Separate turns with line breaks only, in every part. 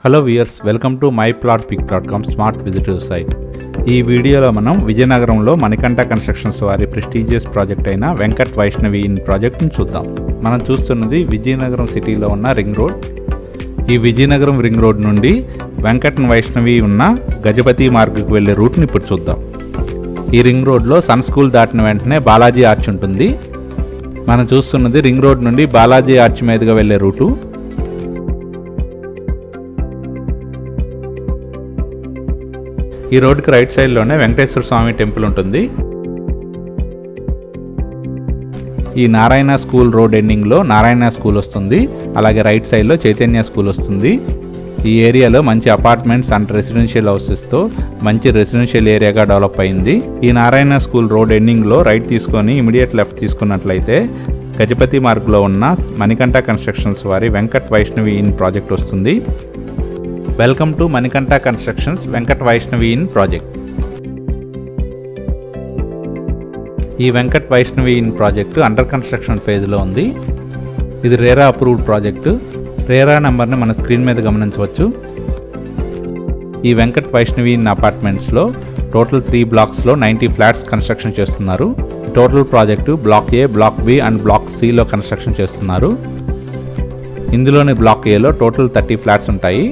Hello viewers, welcome to myplotpic.com smart visitive site. ఈ వీడియోలో మనం విజయనగరంలో మణికంఠ కన్స్ట్రక్షన్స్ వారి ప్రెస్టీజియస్ ప్రాజెక్ట్ అయిన వెంకట్ వైష్ణవి ఇన్ ప్రాజెక్ట్ని చూద్దాం. మనం చూస్తున్నది విజయనగరం సిటీలో ఉన్న రింగ్ రోడ్. ఈ విజయనగరం రింగ్ రోడ్ నుండి వెంకట్ వైష్ణవి ఉన్న గజపతి మార్గ్కు వెళ్ళే రూట్ని ఇప్పుడు చూద్దాం. ఈ రింగ్ రోడ్లో సన్ స్కూల్ దాటిన వెంటనే బాలాజీ ఆర్చ్ ఉంటుంది. మనం చూస్తున్నది రింగ్ రోడ్ నుండి బాలాజీ ఆర్చ్ మీదుగా వెళ్ళే రూటు. ఈ రోడ్కి రైట్ సైడ్లోనే వెంకటేశ్వర స్వామి టెంపుల్ ఉంటుంది. ఈ నారాయణ స్కూల్ రోడ్ ఎండింగ్లో నారాయణ స్కూల్ వస్తుంది. అలాగే రైట్ సైడ్లో చైతన్య స్కూల్ వస్తుంది. ఈ ఏరియాలో మంచి అపార్ట్మెంట్స్ అండ్ రెసిడెన్షియల్ హౌసెస్తో మంచి రెసిడెన్షియల్ ఏరియాగా డెవలప్ అయింది. ఈ నారాయణ స్కూల్ రోడ్ ఎండింగ్లో రైట్ తీసుకొని ఇమీడియట్ లెఫ్ట్ తీసుకున్నట్లయితే గజపతి మార్గ్లో ఉన్న మణికంఠ కన్స్ట్రక్షన్స్ వారి వెంకట్ వైష్ణవి ఇన్ ప్రాజెక్ట్ వస్తుంది. Welcome to Manikanta constructions Venkat Vaishnavi Inn project. ఈ Venkat Vaishnavi Inn project under construction ఫేజ్లో ఉంది. ఇది రేరా అప్రూవ్డ్ ప్రాజెక్టు. రేరా నెంబర్ని మన స్క్రీన్ మీద గమనించవచ్చు. ఈ వెంకట్ వైష్ణవి ఇన్ అపార్ట్మెంట్స్లో టోటల్ 3 బ్లాక్స్లో 90 ఫ్లాట్స్ కన్స్ట్రక్షన్ చేస్తున్నారు. Total project block A, block B and block సిలో కన్స్ట్రక్షన్ చేస్తున్నారు. ఇందులోని బ్లాక్ ఏలో టోటల్ 30 ఫ్లాట్స్ ఉంటాయి.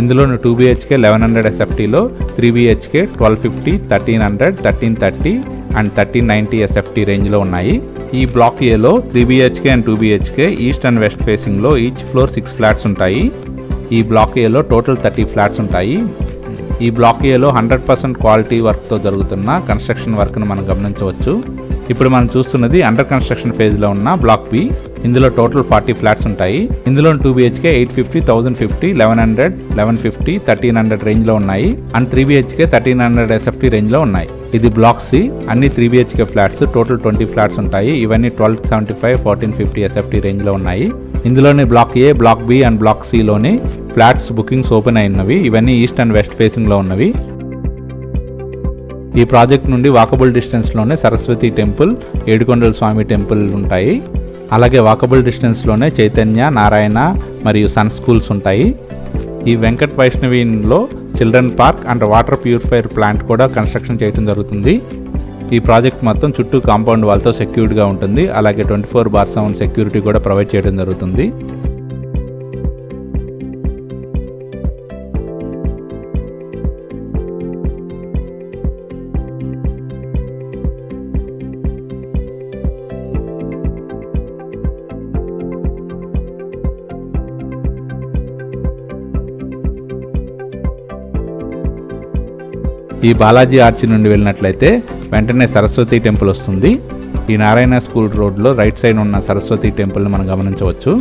ఇందులోని 2 BHK 1100 SFTలో 3 BHK 1250, 1300, 1330 అండ్ 1390 SFT రేంజ్లో ఉన్నాయి. ఈ బ్లాక్ ఏలో 3 BHK and 2 BHK east and west ఫేసింగ్లో ఈచ్ ఫ్లోర్ 6 ఫ్లాట్స్ ఉంటాయి. ఈ బ్లాక్ ఏలో టోటల్ 30 ఫ్లాట్స్ ఉంటాయి. ఈ బ్లాక్ ఏలో 100% క్వాలిటీ వర్క్తో జరుగుతున్న కన్స్ట్రక్షన్ వర్క్ను మనం గమనించవచ్చు. ఇప్పుడు మనం చూస్తున్నది అండర్ కన్స్ట్రక్షన్ ఫేజ్లో ఉన్న బ్లాక్ బి. ఇందులో టోటల్ 40 ఫ్లాట్స్ ఉంటాయి. ఇందులో 2 BHK 850, 1050, 1100, 1150, 1300 రేంజ్లో ఉన్నాయి అండ్ 3 BHK 1300 SFT రేంజ్లో ఉన్నాయి. ఇది బ్లాక్ సి. అన్ని 3 BHK ఫ్లాట్స్, టోటల్ 20 ఫ్లాట్స్ ఉంటాయి. ఇవన్నీ 1275, 1450 SFT రేంజ్లో ఉన్నాయి. ఇందులోని block A, block B and block సిలోని ఫ్లాట్స్ బుకింగ్స్ ఓపెన్ అయినవి. ఇవన్నీ ఈస్ట్ అండ్ వెస్ట్ ఫేసింగ్లో ఉన్నవి. ఈ ప్రాజెక్ట్ నుండి వాకబుల్ డిస్టెన్స్లోనే సరస్వతి టెంపుల్, ఏడుకొండల స్వామి టెంపుల్ ఉంటాయి. అలాగే వాకబుల్ డిస్టెన్స్లోనే చైతన్య, నారాయణ మరియు సన్ స్కూల్స్ ఉంటాయి. ఈ వెంకట్ వైష్ణవిలో children park and water purifier plant కూడా కన్స్ట్రక్షన్ చేయడం జరుగుతుంది. ఈ ప్రాజెక్ట్ మొత్తం చుట్టూ కాంపౌండ్ వాల్తో సెక్యూర్డ్గా ఉంటుంది. అలాగే 24/7 సెక్యూరిటీ కూడా ప్రొవైడ్ చేయడం జరుగుతుంది. ఈ బాలాజీ ఆర్చి నుండి వెళ్ళినట్లయితే వెంటనే సరస్వతి టెంపుల్ వస్తుంది. ఈ నారాయణ స్కూల్ రోడ్లో రైట్ సైడ్ ఉన్న సరస్వతి టెంపుల్ని మనం గమనించవచ్చు.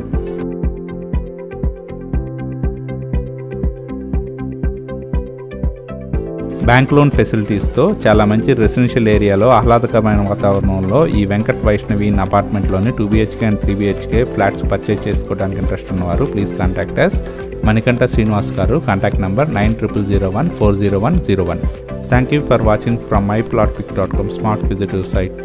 బ్యాంక్ లోన్ ఫెసిలిటీస్తో చాలా మంచి రెసిడెన్షియల్ ఏరియాలో ఆహ్లాదకరమైన వాతావరణంలో ఈ వెంకట్ వైష్ణవి ఇన్ అపార్ట్మెంట్లోని 2 BHK and 3 BHK flats purchase చేసుకోవడానికి ఇంట్రెస్ట్ ఉన్నవారు please contact us. Manikanta Srinivas గారు. Contact number 900001400101. Thank you for watching from myplotpic.com smart visitor site.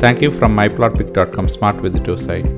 Thank you from myplotpic.com smart visitor site.